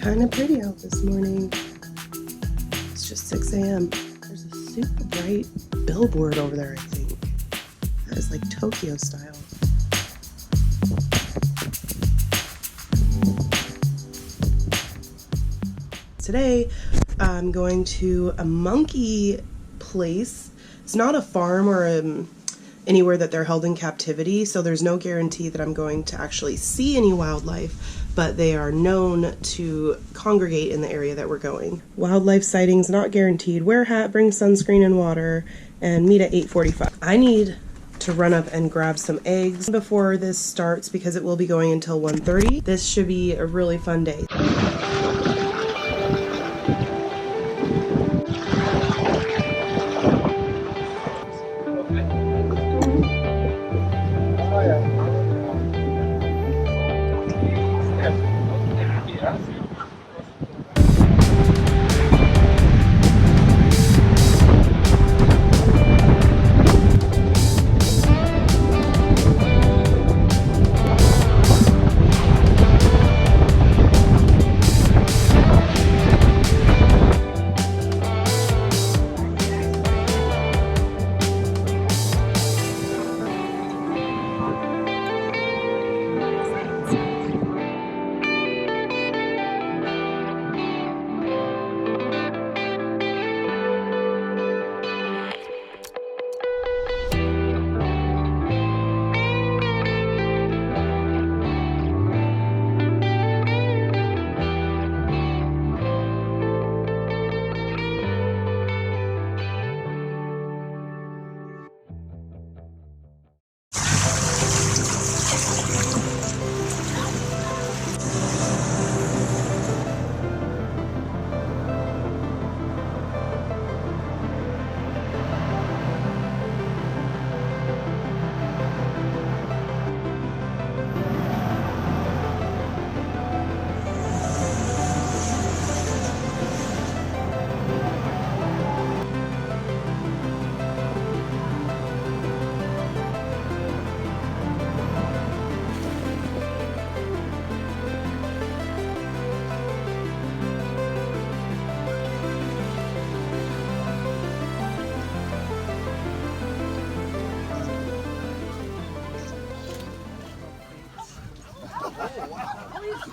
kind of pretty out this morning. It's just 6 a.m. There's a super bright billboard over there, I think. That is like Tokyo style. Today, I'm going to a monkey place. It's not a farm or anywhere that they're held in captivity, so there's no guarantee that I'm going to actually see any wildlife, but they are known to congregate in the area that we're going. Wildlife sightings not guaranteed. Wear a hat, bring sunscreen and water, and meet at 8:45. I need to run up and grab some eggs before this starts because it will be going until 1:30. This should be a really fun day.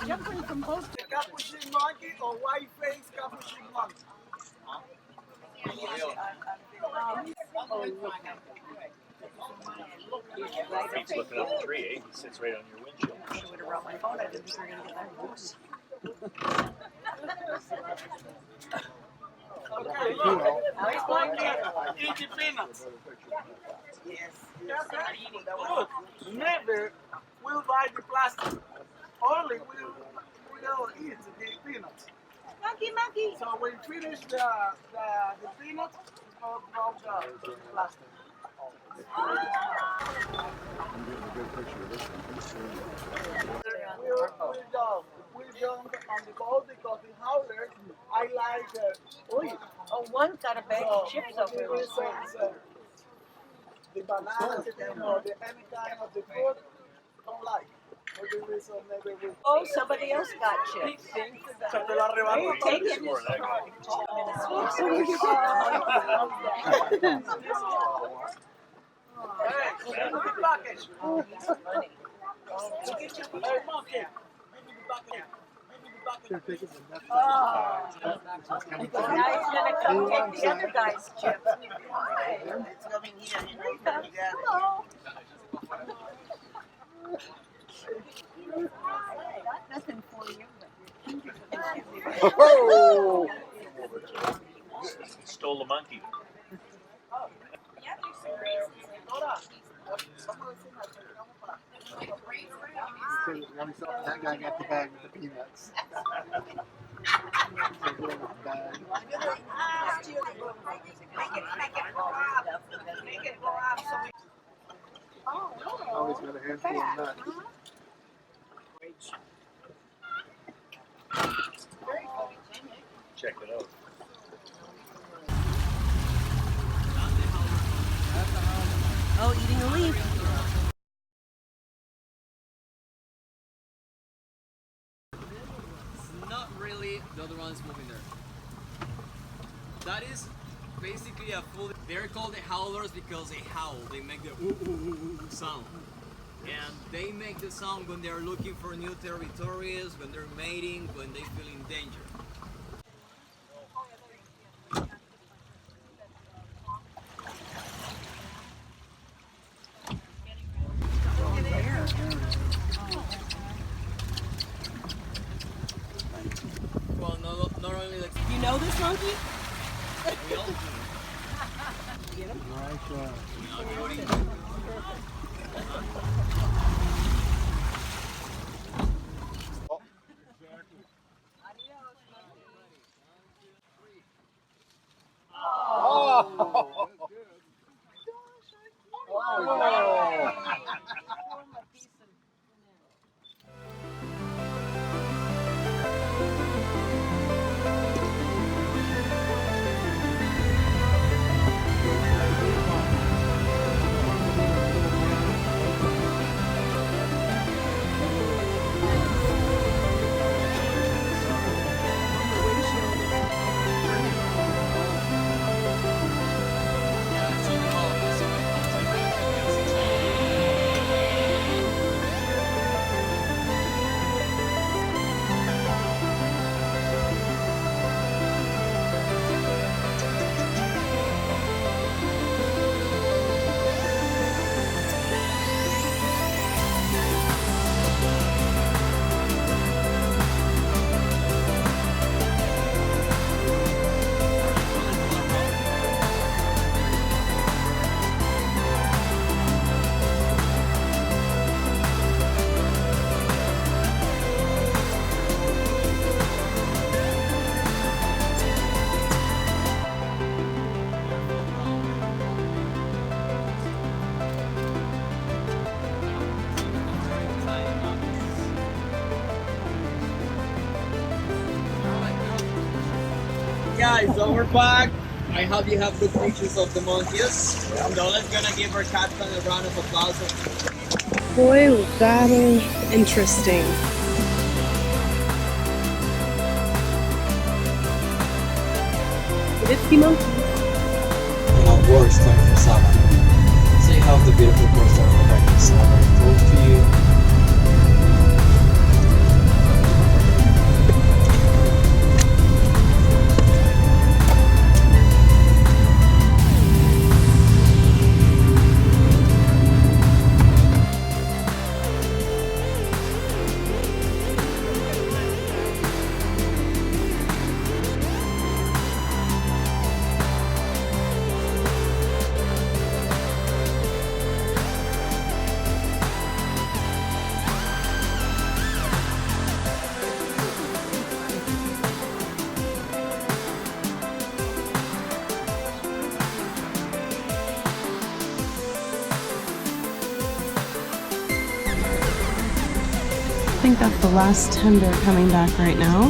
Jumping from both the capuchin monkey or white face capuchin monkey. He's looking up the tree, eh? He sits right on your windshield. I would have brought my phone. I didn't think we were going to get that boost. Okay, look. This monkey eating peanuts. Yes. Look, never will buy the plastic. Only will eat the peanuts. Monkey. So when we finish the peanuts, we'll drop the plastic. We'll jump on the boat because in Howler, I like One's got a bag of chips over there there. is the bananas or the any kind of the food, don't like. Oh, somebody else got chips. Se te lo arrebato. Take it. Hey, give me the package. Oh, that's funny. Hey, monkey, give me the package. Oh. Now he's going to come take the other guy's chips. It's coming here. Hello. Got nothing for you, but Oh! Stole the monkey. That guy got the bag with the peanuts. Always got a handful of nuts. Check it out. Oh, eating a leaf. Not really The other one is moving there. That is basically a full. They're called the howlers because they howl. They make the ooh, ooh, ooh, ooh sound. And they make the sound when they're looking for new territories, when they're mating, when they feel in danger. Well, not only like You know this monkey? we all do. Get him? Guys, so we're back. I hope you have good pictures of the monkeys. So let's gonna give our captain a round of applause. Boy, was that interesting. Did it see monkeys? Now works time for summer. See how the beautiful coast are right summer close to you. I think that's the last tender coming back right now.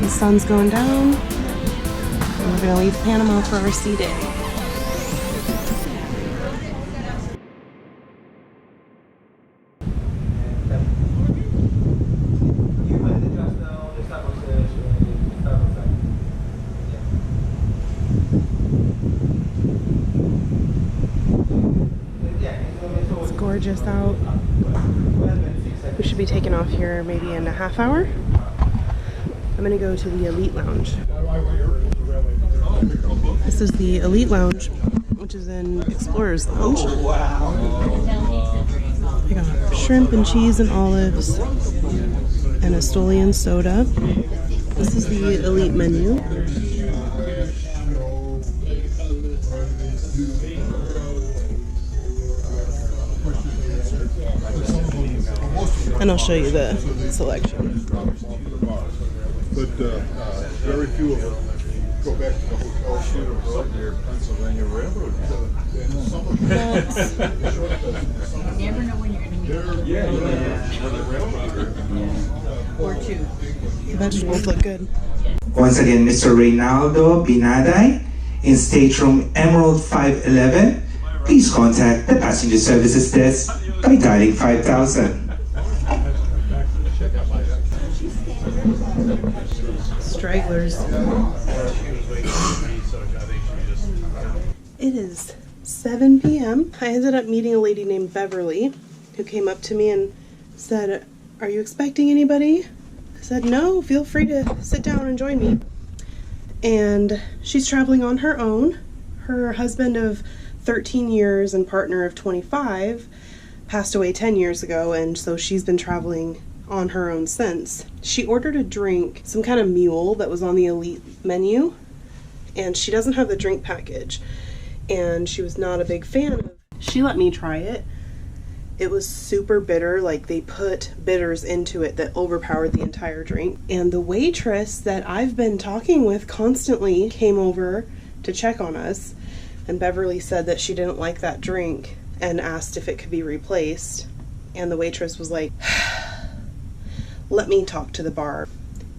The sun's going down. And we're gonna leave Panama for our sea day. It's gorgeous out. We should be taking off here maybe in a half hour. I'm gonna go to the Elite Lounge. This is the Elite Lounge, which is in Explorer's Lounge. I got shrimp and cheese and olives and a Stolian soda. This is the Elite menu. And I'll show you the selection. But very few of them go back to the hotel shoot or near Pennsylvania Railroad. You never know when you're going to meet or two. The vegetables look good. Once again, Mr. Reynaldo Binaday in stateroom Emerald 511. Please contact the passenger services desk by dialing 5000. stragglers. It is 7 p.m. I ended up meeting a lady named Beverly who came up to me and said, "Are you expecting anybody?" I said, "No, feel free to sit down and join me." And she's traveling on her own. Her husband of 13 years and partner of 25 passed away 10 years ago, and so she's been traveling on her own since. She ordered a drink, some kind of mule that was on the elite menu, and she doesn't have the drink package, and she was not a big fan of it. She let me try it. It was super bitter, like they put bitters into it that overpowered the entire drink. And the waitress that I've been talking with constantly came over to check on us, and Beverly said that she didn't like that drink and asked if it could be replaced. And the waitress was like, "Let me talk to the bar."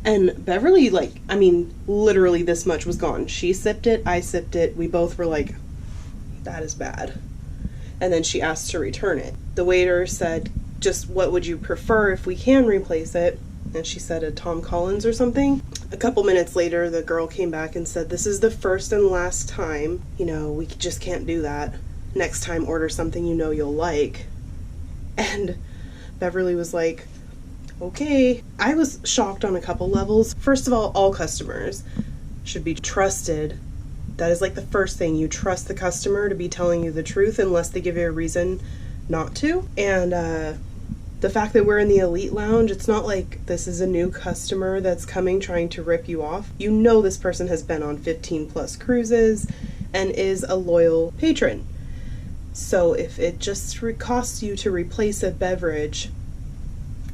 And Beverly, like, I mean, literally this much was gone. She sipped it, I sipped it, we both were like, "That is bad." And then she asked to return it. The waiter said, "Just what would you prefer if we can replace it?" And she said a Tom Collins or something. A couple minutes later, the girl came back and said, "This is the first and last time. You know, we just can't do that. Next time, order something you know you'll like." And Beverly was like, "Okay." I was shocked on a couple levels. First of all customers should be trusted. That is like the first thing. You trust the customer to be telling you the truth unless they give you a reason not to. And the fact that we're in the elite lounge, it's not like this is a new customer that's coming trying to rip you off. You know this person has been on 15 plus cruises and is a loyal patron. So if it just costs you to replace a beverage,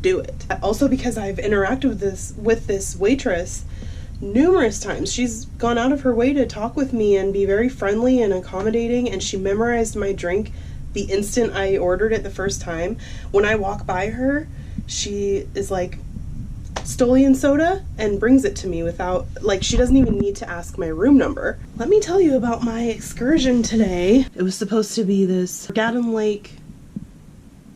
do it. Also, because I've interacted with this waitress numerous times. She's gone out of her way to talk with me and be very friendly and accommodating, and she memorized my drink the instant I ordered it the first time. When I walk by her, she is like, "Stolian soda," and brings it to me without, like, she doesn't even need to ask my room number. Let me tell you about my excursion today. It was supposed to be this Gatun Lake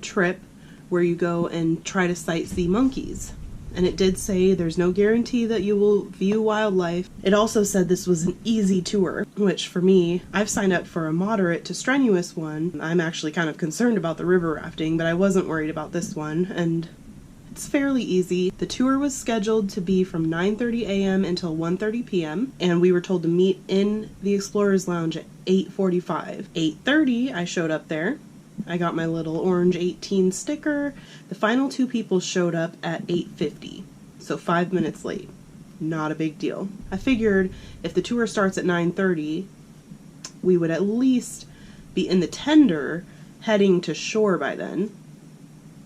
trip where you go and try to sightsee monkeys. And it did say there's no guarantee that you will view wildlife. It also said this was an easy tour, which for me, I've signed up for a moderate to strenuous one. I'm actually kind of concerned about the river rafting, but I wasn't worried about this one, and it's fairly easy. The tour was scheduled to be from 9:30 a.m. until 1:30 p.m., and we were told to meet in the Explorers Lounge at 8:45. 8:30, I showed up there. I got my little orange 18 sticker. The final two people showed up at 8:50, so 5 minutes late. Not a big deal. I figured if the tour starts at 9:30, we would at least be in the tender heading to shore by then,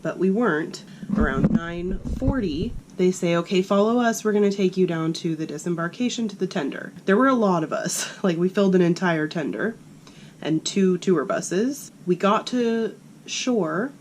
but we weren't. Around 9:40, they say, "Okay, follow us. We're going to take you down to the disembarkation to the tender." There were a lot of us. Like, we filled an entire tender and 2 tour buses. We got to shore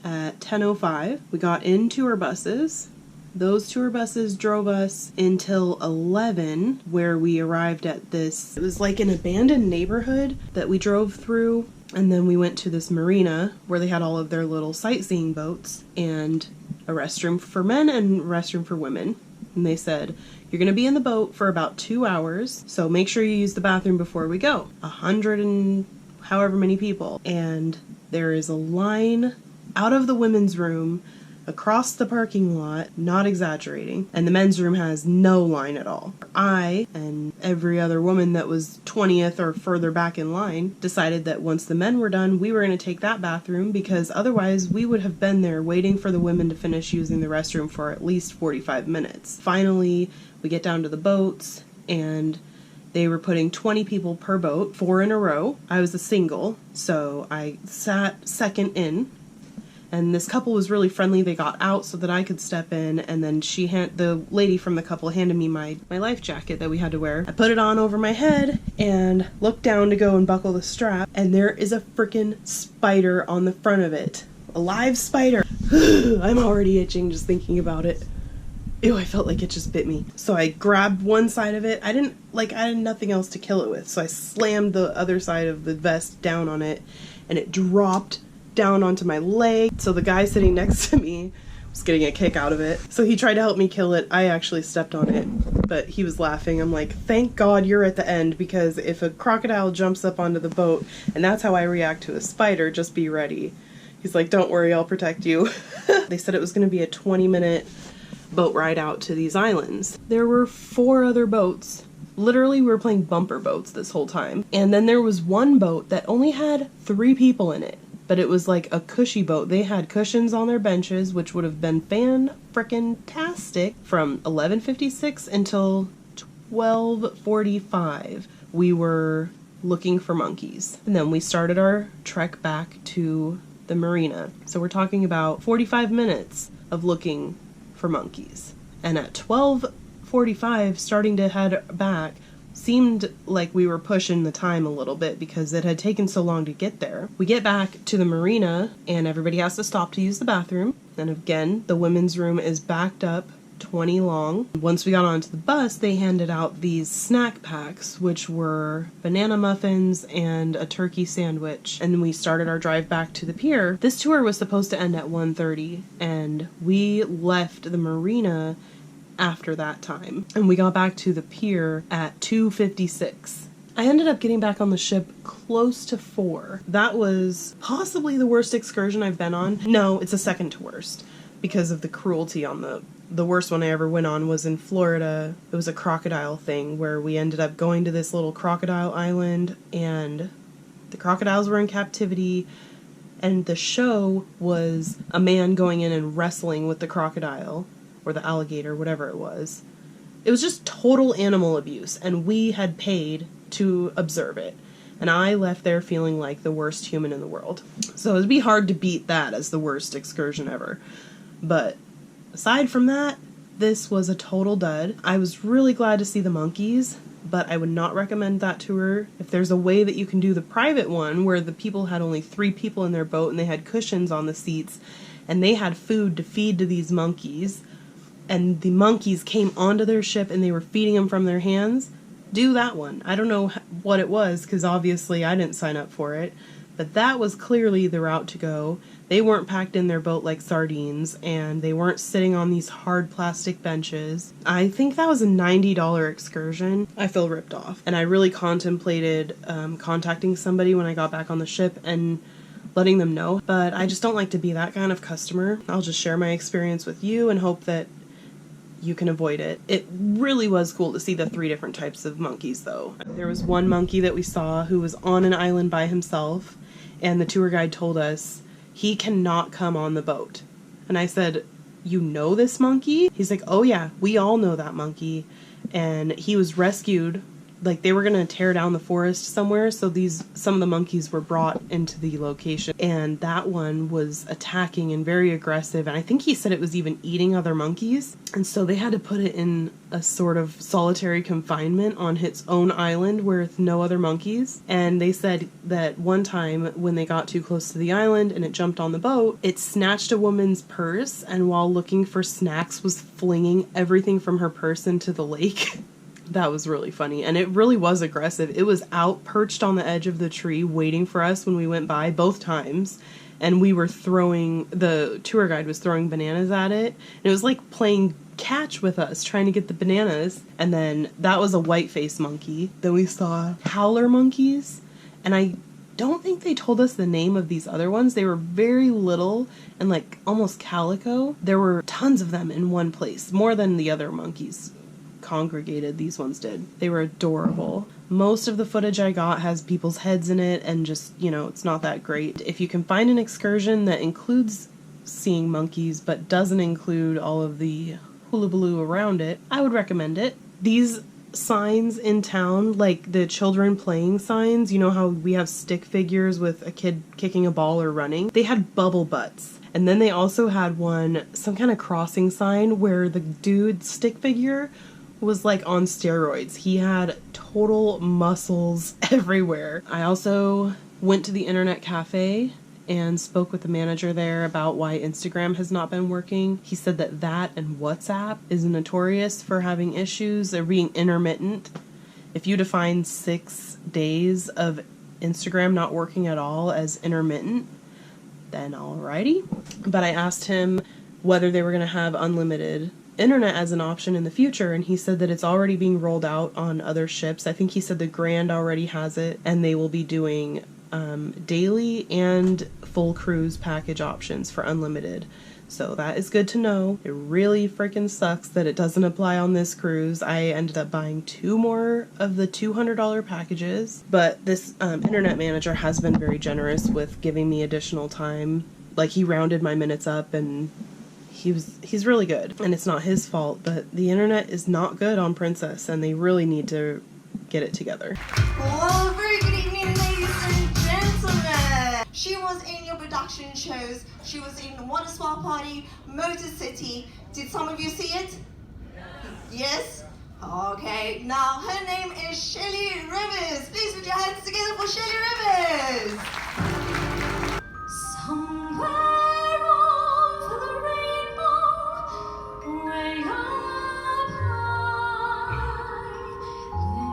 at 10:05. We got in tour buses. Those tour buses drove us until 11, where we arrived at this, it was like an abandoned neighborhood that we drove through, and then we went to this marina where they had all of their little sightseeing boats and a restroom for men and restroom for women. And they said, "You're going to be in the boat for about 2 hours, so make sure you use the bathroom before we go." 100 and however many people. And there is a line out of the women's room across the parking lot, not exaggerating, and the men's room has no line at all. I and every other woman that was 20th or further back in line decided that once the men were done, we were going to take that bathroom, because otherwise we would have been there waiting for the women to finish using the restroom for at least 45 minutes. Finally, we get down to the boats, and they were putting 20 people per boat, 4 in a row. I was a single, so I sat second in. And this couple was really friendly. They got out so that I could step in, and then the lady from the couple handed me my life jacket that we had to wear. I put it on over my head and looked down to go and buckle the strap, and there is a freaking spider on the front of it. A live spider. I'm already itching just thinking about it. Ew, I felt like it just bit me. So I grabbed one side of it. I had nothing else to kill it with, so I slammed the other side of the vest down on it, and it dropped down onto my leg. So the guy sitting next to me was getting a kick out of it. So he tried to help me kill it. I actually stepped on it, but he was laughing. I'm like, thank God you're at the end, because if a crocodile jumps up onto the boat, and that's how I react to a spider, just be ready. He's like, don't worry, I'll protect you. They said it was going to be a 20-minute boat ride out to these islands. There were 4 other boats. Literally, we were playing bumper boats this whole time. And then there was one boat that only had 3 people in it. But it was like a cushy boat. They had cushions on their benches, which would have been fan-frickin-tastic. From 11:56 until 12:45, we were looking for monkeys. And then we started our trek back to the marina. So we're talking about 45 minutes of looking for monkeys. And at 12:45, starting to head back, seemed like we were pushing the time a little bit because it had taken so long to get there. We get back to the marina and everybody has to stop to use the bathroom. And again, the women's room is backed up 20 long. Once we got onto the bus, they handed out these snack packs, which were banana muffins and a turkey sandwich. And we started our drive back to the pier. This tour was supposed to end at 1:30, and we left the marina after that time. And we got back to the pier at 2:56. I ended up getting back on the ship close to 4. That was possibly the worst excursion I've been on. No, it's the second to worst because of the cruelty on the worst one I ever went on was in Florida. It was a crocodile thing where we ended up going to this little crocodile island and the crocodiles were in captivity, and the show was a man going in and wrestling with the crocodile or the alligator, whatever it was. It was just total animal abuse, and we had paid to observe it. And I left there feeling like the worst human in the world. So it'd be hard to beat that as the worst excursion ever. But aside from that, this was a total dud. I was really glad to see the monkeys, but I would not recommend that tour. If there's a way that you can do the private one where the people had only 3 people in their boat and they had cushions on the seats and they had food to feed to these monkeys, and the monkeys came onto their ship and they were feeding them from their hands, do that one. I don't know what it was because obviously I didn't sign up for it, but that was clearly the route to go. They weren't packed in their boat like sardines, and they weren't sitting on these hard plastic benches. I think that was a $90 excursion. I feel ripped off. And I really contemplated contacting somebody when I got back on the ship and letting them know, but I just don't like to be that kind of customer. I'll just share my experience with you and hope that you can avoid it. It really was cool to see the 3 different types of monkeys though. There was one monkey that we saw who was on an island by himself, and the tour guide told us he cannot come on the boat. And I said, you know this monkey? He's like, oh yeah, we all know that monkey. And he was rescued. Like they were gonna tear down the forest somewhere, so some of the monkeys were brought into the location, and that one was attacking and very aggressive, and I think he said it was even eating other monkeys, and so they had to put it in a sort of solitary confinement on its own island with no other monkeys. And they said that one time when they got too close to the island and it jumped on the boat, it snatched a woman's purse, and while looking for snacks was flinging everything from her purse into the lake. That was really funny, and it really was aggressive. It was out perched on the edge of the tree waiting for us when we went by both times, and the tour guide was throwing bananas at it, and it was like playing catch with us, trying to get the bananas. And then that was a white-faced monkey. Then we saw howler monkeys, and I don't think they told us the name of these other ones. They were very little and like almost calico. There were tons of them in one place, more than the other monkeys congregated. These ones did. They were adorable. Most of the footage I got has people's heads in it, and just, it's not that great. If you can find an excursion that includes seeing monkeys but doesn't include all of the hullabaloo around it, I would recommend it. These signs in town, like the children playing signs, you know how we have stick figures with a kid kicking a ball or running? They had bubble butts. And then they also had some kind of crossing sign where the dude's stick figure was like on steroids. He had total muscles everywhere. I also went to the internet cafe and spoke with the manager there about why Instagram has not been working. He said that and WhatsApp is notorious for having issues. They're being intermittent. If you define 6 days of Instagram not working at all as intermittent, then alrighty. But I asked him whether they were going to have unlimited internet as an option in the future, and he said that it's already being rolled out on other ships. I think he said the Grand already has it, and they will be doing daily and full cruise package options for unlimited. So that is good to know. It really freaking sucks that it doesn't apply on this cruise. I ended up buying 2 more of the $200 packages, but this internet manager has been very generous with giving me additional time. Like, he rounded my minutes up, and he's really good. And it's not his fault, but the internet is not good on Princess, and they really need to get it together. Well, very good evening, ladies and gentlemen. She was in your production shows. She was in Water Spa Party, Motor City. Did some of you see it? Yes? Okay. Now, her name is Shelly Rivers. Please put your hands together for Shelly Rivers. Somewhere over the rainbow, way up high,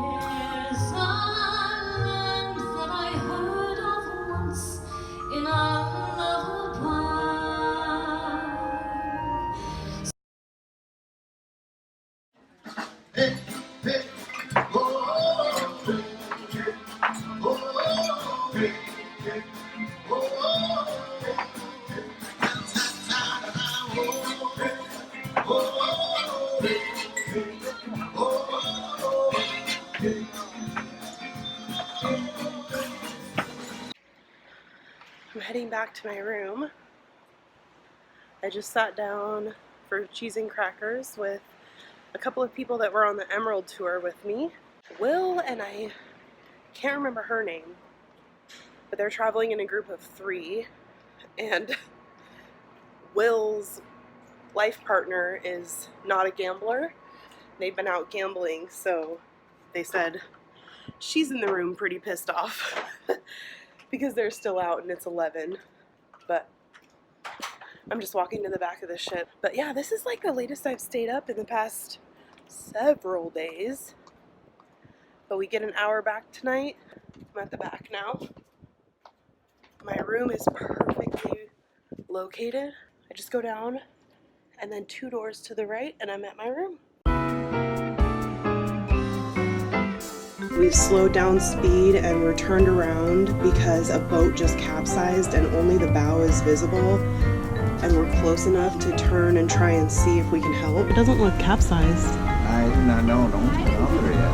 there's a land that I heard of once in a lullaby. I'm heading back to my room. I just sat down for cheese and crackers with a couple of people that were on the Emerald tour with me. Will and I can't remember her name, but they're traveling in a group of 3, and Will's life partner is not a gambler. They've been out gambling, so they said she's in the room pretty pissed off because they're still out and it's 11, but I'm just walking to the back of the ship. But yeah, this is like the latest I've stayed up in the past several days. But we get an hour back tonight. I'm at the back now. My room is perfectly located. I just go down and then 2 doors to the right and I'm at my room. We've slowed down speed and we're turned around because a boat just capsized and only the bow is visible, and we're close enough to turn and try and see if we can help. It doesn't look capsized. I do not know. Don't put it out there yet.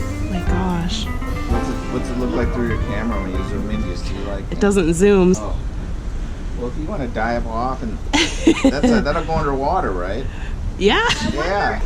Oh my gosh. What's it look like through your camera when you zoom in? Do you see like... It doesn't zoom. Oh. Well, if you want to dive off and... that'll go underwater, right? Yeah. Yeah.